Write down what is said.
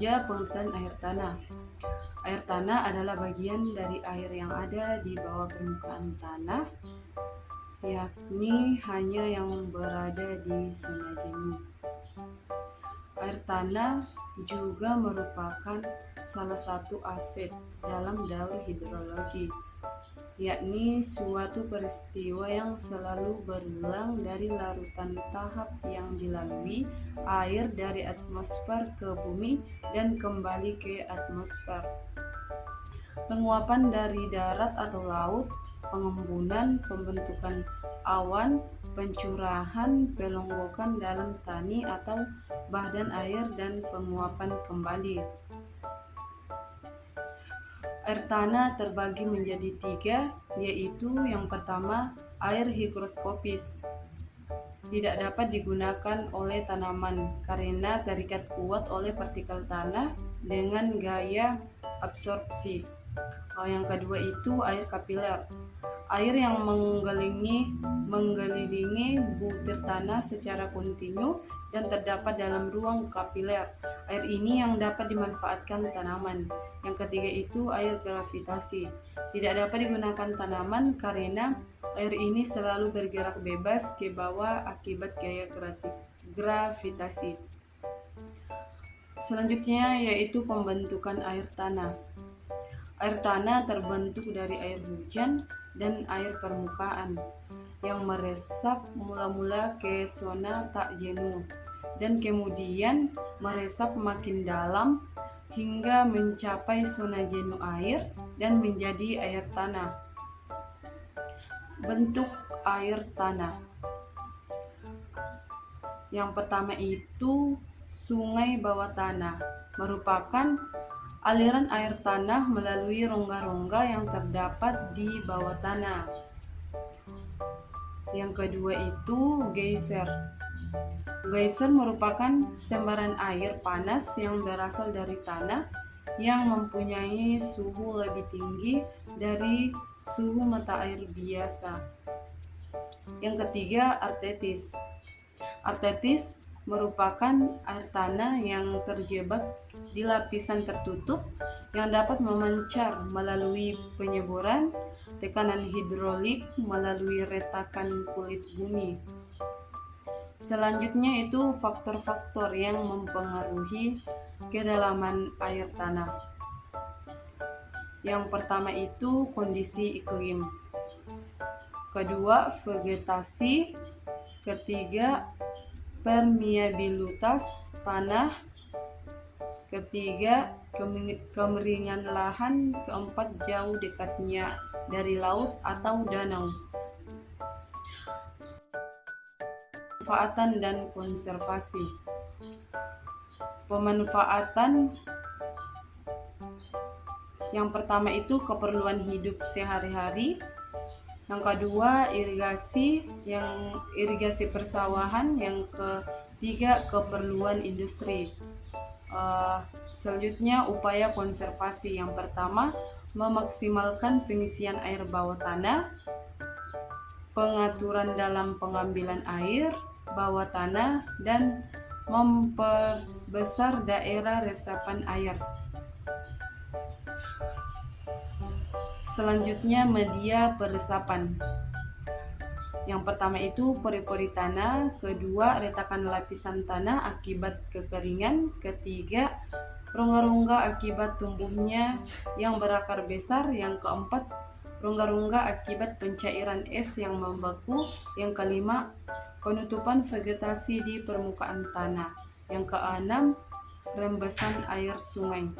saja pengertian air tanah. Air tanah adalah bagian dari air yang ada di bawah permukaan tanah, yakni hanya yang berada di zona jenuh. Air tanah juga merupakan salah satu aset dalam daur hidrologi, yakni suatu peristiwa yang selalu berulang dari larutan tahap yang dilalui air dari atmosfer ke bumi dan kembali ke atmosfer. Penguapan dari darat atau laut, pengembunan, pembentukan awan, pencurahan, pelonggokan dalam tani atau badan air, dan penguapan kembali. Air tanah terbagi menjadi 3, yaitu yang pertama, air higroskopis. Tidak dapat digunakan oleh tanaman karena terikat kuat oleh partikel tanah dengan gaya absorpsi. Yang kedua itu air kapiler. Air yang mengelilingi butir tanah secara kontinu dan terdapat dalam ruang kapiler. Air ini yang dapat dimanfaatkan tanaman. Yang ketiga itu air gravitasi. Tidak dapat digunakan tanaman karena air ini selalu bergerak bebas ke bawah akibat gaya gravitasi. Selanjutnya yaitu pembentukan air tanah. Air tanah terbentuk dari air hujan dan air permukaan yang meresap mula-mula ke zona tak jenuh dan kemudian meresap makin dalam hingga mencapai zona jenuh air dan menjadi air tanah. Bentuk air tanah. Yang pertama itu sungai bawah tanah, merupakan aliran air tanah melalui rongga-rongga yang terdapat di bawah tanah. Yang kedua itu geyser. Geyser merupakan sembaran air panas yang berasal dari tanah yang mempunyai suhu lebih tinggi dari suhu mata air biasa. Yang ketiga, artetis. Artetis merupakan air tanah yang terjebak di lapisan tertutup yang dapat memancar melalui penyeboran tekanan hidrolik melalui retakan kulit bumi. Selanjutnya itu faktor-faktor yang mempengaruhi kedalaman air tanah. Yang pertama itu kondisi iklim. Kedua, vegetasi. Ketiga, permeabilitas tanah. Ketiga, kemeringan lahan. Keempat, jauh dekatnya dari laut atau danau. Pemanfaatan dan konservasi. Pemanfaatan yang pertama itu keperluan hidup sehari-hari. Yang kedua, irigasi persawahan. Yang ketiga, keperluan industri. Selanjutnya, upaya konservasi. Yang pertama, memaksimalkan pengisian air bawah tanah, pengaturan dalam pengambilan air bawah tanah, dan memperbesar daerah resapan air. Selanjutnya, media peresapan. Yang pertama itu pori-pori tanah, kedua retakan lapisan tanah akibat kekeringan, ketiga rongga-rongga akibat tumbuhnya yang berakar besar, yang keempat rongga-rongga akibat pencairan es yang membeku, yang kelima penutupan vegetasi di permukaan tanah, yang keenam rembesan air sungai.